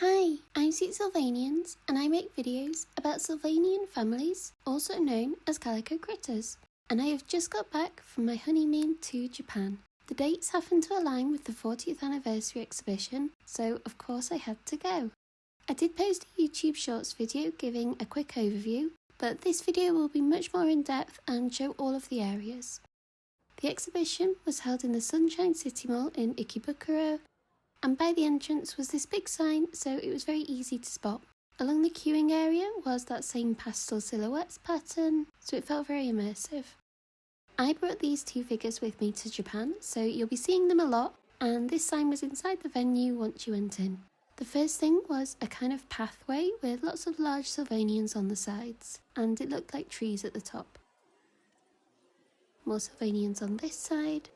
Hi, I'm Sweet Sylvanians, and I make videos about Sylvanian families, also known as Calico critters. And I have just got back from my honeymoon to Japan. The dates happened to align with the 40th anniversary exhibition, so of course I had to go. I did post a YouTube Shorts video giving a quick overview, but this video will be much more in depth and show all of the areas. The exhibition was held in the Sunshine City Mall in Ikebukuro, and by the entrance was this big sign, so it was very easy to spot. Along the queuing area was that same pastel silhouettes pattern, so it felt very immersive. I brought these two figures with me to Japan, so you'll be seeing them a lot, and this sign was inside the venue once you went in. The first thing was a kind of pathway with lots of large Sylvanians on the sides, and it looked like trees at the top. More Sylvanians on this side.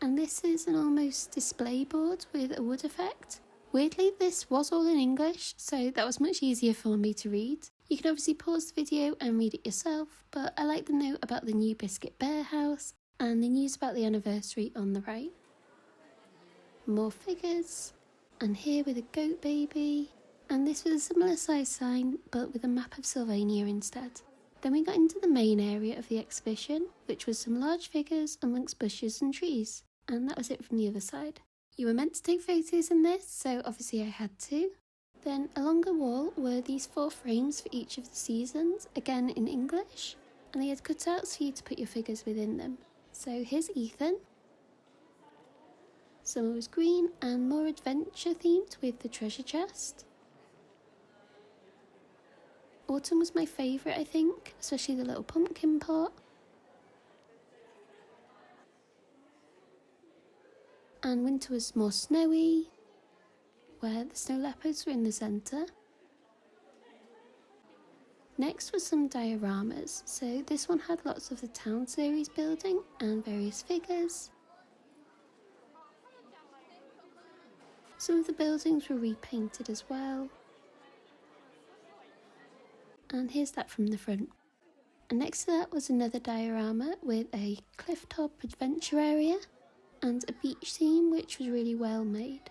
And this is an almost display board with a wood effect. Weirdly, this was all in English, so that was much easier for me to read. You can obviously pause the video and read it yourself, but I like the note about the new Biscuit Bear house and the news about the anniversary on the right. More figures, and here with a goat baby, and this was a similar size sign but with a map of Sylvania instead. Then we got into the main area of the exhibition, which was some large figures amongst bushes and trees, and that was it from the other side. You were meant to take photos in this, so obviously I had to. Then along the wall were these 4 frames for each of the seasons, again in English, and they had cutouts for you to put your figures within them. So here's Ethan. Summer was green and more adventure themed with the treasure chest. Autumn was my favourite, I think, especially the little pumpkin pot. And winter was more snowy, where the snow leopards were in the centre. Next was some dioramas, so this one had lots of the town series building and various figures. Some of the buildings were repainted as well. And here's that from the front. And next to that was another diorama with a cliff top adventure area and a beach theme which was really well made.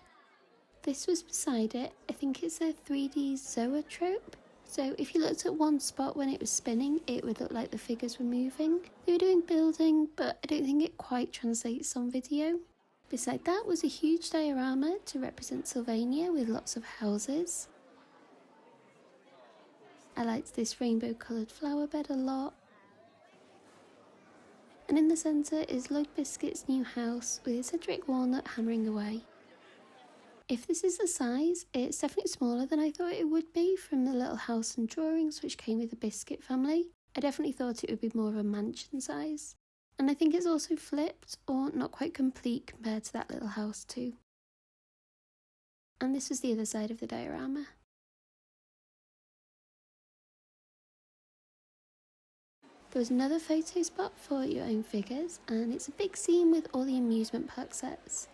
This was beside it. I think it's a 3D zoetrope. So if you looked at one spot when it was spinning, it would look like the figures were moving. They were doing building, but I don't think it quite translates on video. Beside that was a huge diorama to represent Sylvania with lots of houses. I liked this rainbow coloured flower bed a lot. And in the centre is Lloyd Biscuit's new house with Cedric Walnut hammering away. If this is the size, it's definitely smaller than I thought it would be from the little house and drawings which came with the Biscuit family. I definitely thought it would be more of a mansion size. And I think it's also flipped or not quite complete compared to that little house too. And this was the other side of the diorama. There was another photo spot for your own figures, and it's a big scene with all the amusement park sets.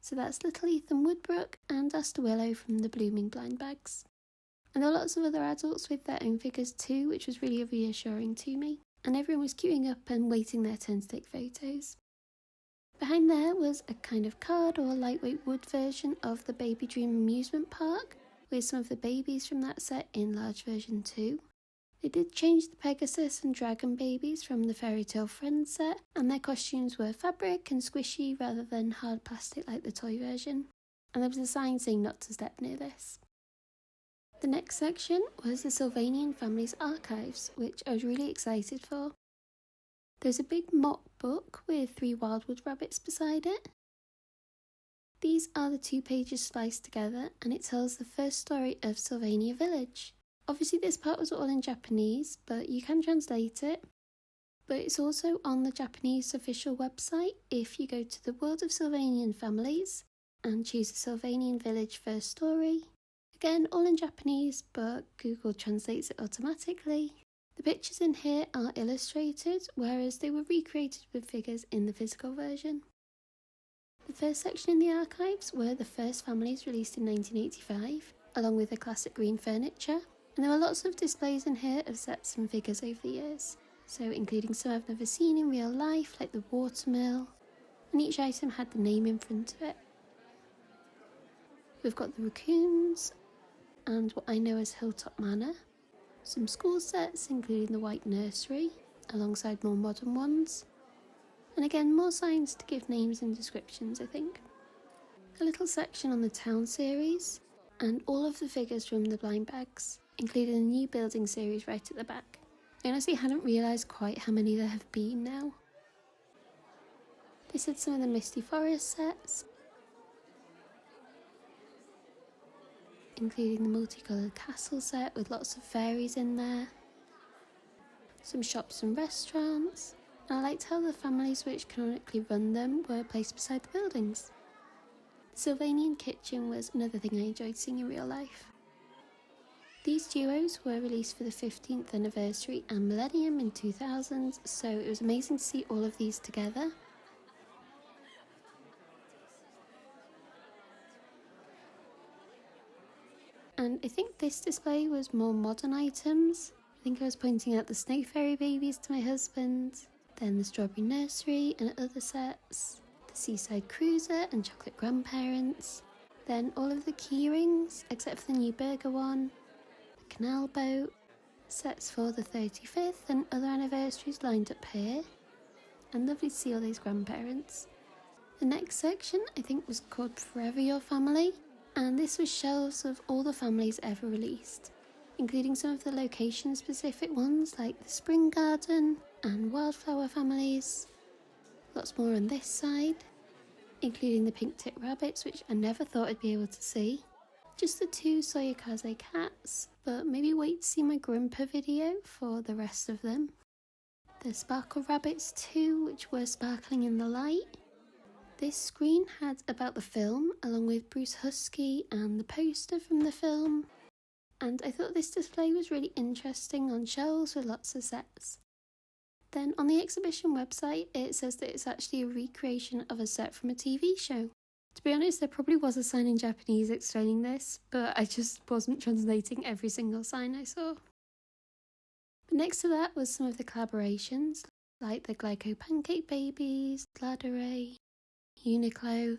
So that's little Ethan Woodbrook and Aster Willow from the Blooming Blind Bags. And there were lots of other adults with their own figures too, which was really reassuring to me. And everyone was queuing up and waiting their turn to take photos. Behind there was a kind of card or lightweight wood version of the Baby Dream amusement park, with some of the babies from that set in large version too. They did change the Pegasus and Dragon babies from the Fairy Tale Friends set, and their costumes were fabric and squishy rather than hard plastic like the toy version. And there was a sign saying not to step near this. The next section was the Sylvanian Families archives, which I was really excited for. There's a big mock book with 3 wildwood rabbits beside it. These are the 2 pages spliced together, and it tells the first story of Sylvania Village. Obviously this part was all in Japanese, but you can translate it. But it's also on the Japanese official website if you go to the World of Sylvanian Families and choose the Sylvanian Village first story. Again, all in Japanese, but Google translates it automatically. The pictures in here are illustrated, whereas they were recreated with figures in the physical version. The first section in the archives were the first families released in 1985, along with the classic green furniture. And there were lots of displays in here of sets and figures over the years, so including some I've never seen in real life, like the watermill, and each item had the name in front of it. We've got the raccoons and what I know as Hilltop Manor, some school sets including the white nursery alongside more modern ones, and again more signs to give names and descriptions I think. A little section on the town series and all of the figures from the blind bags, including the new building series right at the back. I honestly hadn't realised quite how many there have been now. This had some of the Misty Forest sets, including the multicoloured castle set with lots of fairies in there, some shops and restaurants, and I liked how the families which canonically run them were placed beside the buildings. The Sylvanian kitchen was another thing I enjoyed seeing in real life. These duos were released for the 15th anniversary and millennium in 2000, so it was amazing to see all of these together. And I think this display was more modern items. I think I was pointing out the snow fairy babies to my husband, then the strawberry nursery and other sets, the seaside cruiser and chocolate grandparents, then all of the key rings except for the new burger one, the canal boat, sets for the 35th and other anniversaries lined up here, and lovely to see all these grandparents. The next section I think was called Forever Your Family, and this was shelves of all the families ever released, including some of the location specific ones like the Spring Garden and Wildflower families. Lots more on this side, including the pink tit rabbits, which I never thought I'd be able to see. Just the 2 Soyokaze cats, but maybe wait to see my Grandpa video for the rest of them. The sparkle rabbits too, which were sparkling in the light. This screen had about the film, along with Bruce Husky and the poster from the film. And I thought this display was really interesting on shelves with lots of sets. Then on the exhibition website, it says that it's actually a recreation of a set from a TV show. To be honest, there probably was a sign in Japanese explaining this, but I just wasn't translating every single sign I saw. But next to that was some of the collaborations, like the Calico Pancake Babies, Ladere, Uniqlo,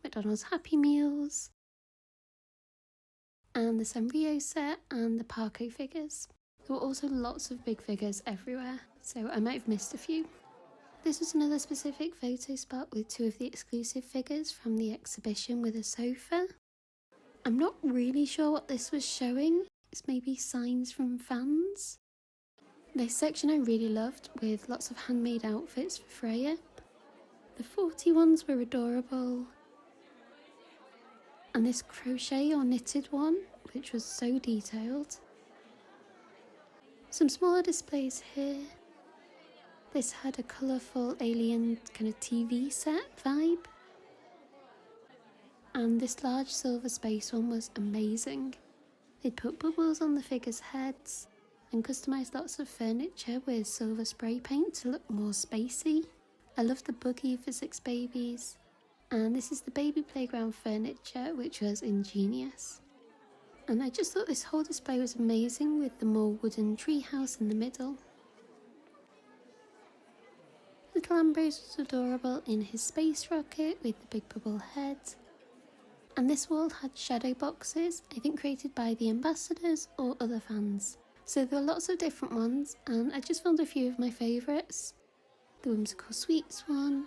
McDonald's Happy Meals, and the Sanrio set and the Parco figures. There were also lots of big figures everywhere, so I might have missed a few. This was another specific photo spot with 2 of the exclusive figures from the exhibition with a sofa. I'm not really sure what this was showing, it's maybe signs from fans. This section I really loved, with lots of handmade outfits for Freya. The 40 ones were adorable, and this crochet or knitted one, which was so detailed. Some smaller displays here. This had a colourful alien kind of TV set vibe, and this large silver space one was amazing. They'd put bubbles on the figures' heads and customised lots of furniture with silver spray paint to look more spacey. I love the buggy for 6 babies, and this is the baby playground furniture, which was ingenious. And I just thought this whole display was amazing with the more wooden treehouse in the middle. Little Ambrose was adorable in his space rocket with the big bubble head. And this wall had shadow boxes, I think created by the ambassadors or other fans. So there were lots of different ones, and I just found a few of my favourites. The whimsical sweets one,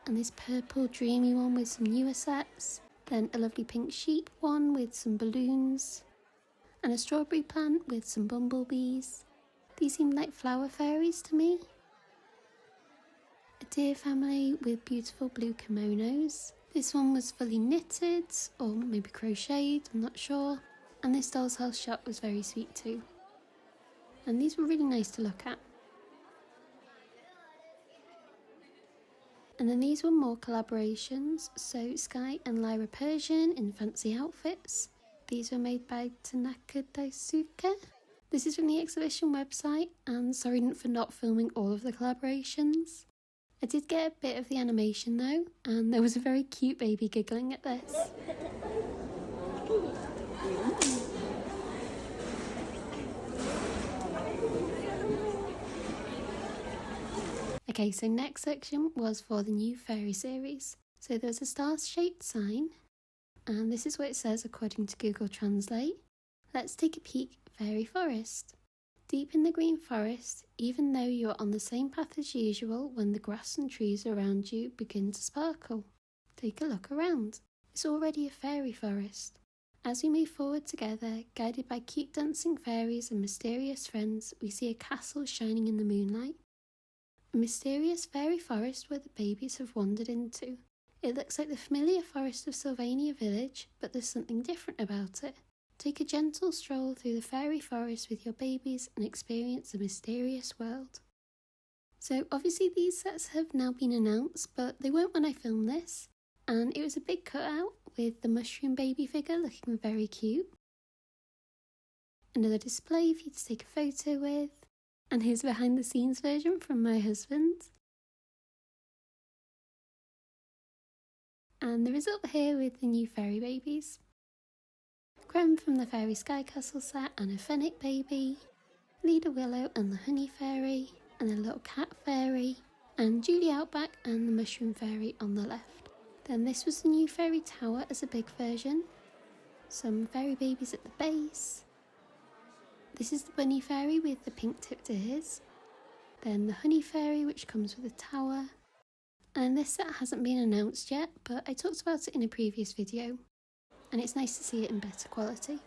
and this purple dreamy one with some newer sets, then a lovely pink sheep one with some balloons, and a strawberry plant with some bumblebees. These seemed like flower fairies to me. A deer family with beautiful blue kimonos. This one was fully knitted, or maybe crocheted, I'm not sure. And this doll's house shop was very sweet too. And these were really nice to look at. And then these were more collaborations, so Sky and Lyra Persian in fancy outfits. These were made by Tanaka Daisuke. This is from the exhibition website, and sorry for not filming all of the collaborations. I did get a bit of the animation though, and there was a very cute baby giggling at this. Okay, so next section was for the new fairy series. So there was a star-shaped sign, and this is what it says according to Google Translate. Let's take a peek. Fairy forest. Deep in the green forest, even though you're on the same path as usual, when the grass and trees around you begin to sparkle. Take a look around. It's already a fairy forest. As we move forward together, guided by cute dancing fairies and mysterious friends, we see a castle shining in the moonlight. A mysterious fairy forest where the babies have wandered into. It looks like the familiar forest of Sylvania village, but there's something different about it. Take a gentle stroll through the fairy forest with your babies and experience the mysterious world. So obviously these sets have now been announced, but they weren't when I filmed this, and it was a big cutout with the mushroom baby figure looking very cute. Another display for you to take a photo with, and here's a behind the scenes version from my husband. And the result here with the new fairy babies. Creme from the Fairy Sky Castle set and a Fennec baby, Leader Willow and the Honey Fairy, and a little cat fairy, and Julie Outback and the Mushroom Fairy on the left. Then this was the new fairy tower as a big version, some fairy babies at the base. This is the Bunny Fairy with the pink tipped ears, then the Honey Fairy which comes with a tower, and this set hasn't been announced yet, but I talked about it in a previous video, and it's nice to see it in better quality.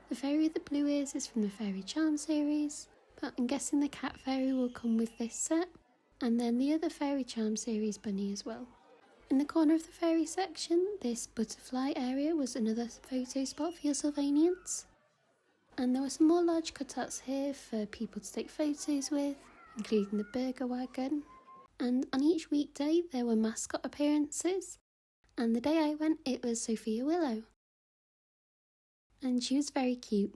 The fairy with the blue ears is from the Fairy Charm series, but I'm guessing the cat fairy will come with this set, and then the other Fairy Charm series bunny as well. In the corner of the fairy section, this butterfly area was another photo spot for your Sylvanians. And there were some more large cutouts here for people to take photos with, including the burger wagon. And on each weekday there were mascot appearances, and the day I went it was Sophia Willow. And she was very cute,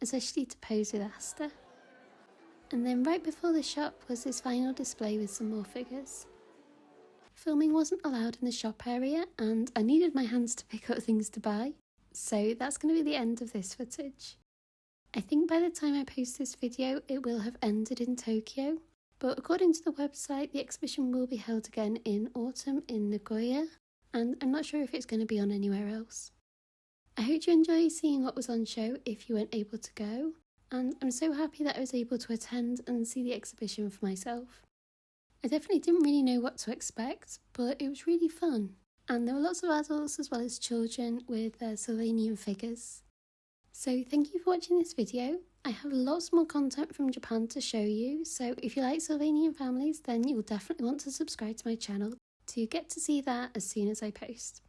especially to pose with Asta. And then right before the shop was this final display with some more figures. Filming wasn't allowed in the shop area, and I needed my hands to pick up things to buy, so that's going to be the end of this footage. I think by the time I post this video it will have ended in Tokyo, but according to the website the exhibition will be held again in autumn in Nagoya, and I'm not sure if it's going to be on anywhere else. I hope you enjoy seeing what was on show if you weren't able to go, and I'm so happy that I was able to attend and see the exhibition for myself. I definitely didn't really know what to expect, but it was really fun, and there were lots of adults as well as children with their Sylvanian figures. So thank you for watching this video. I have lots more content from Japan to show you, so if you like Sylvanian families then you'll definitely want to subscribe to my channel to get to see that as soon as I post.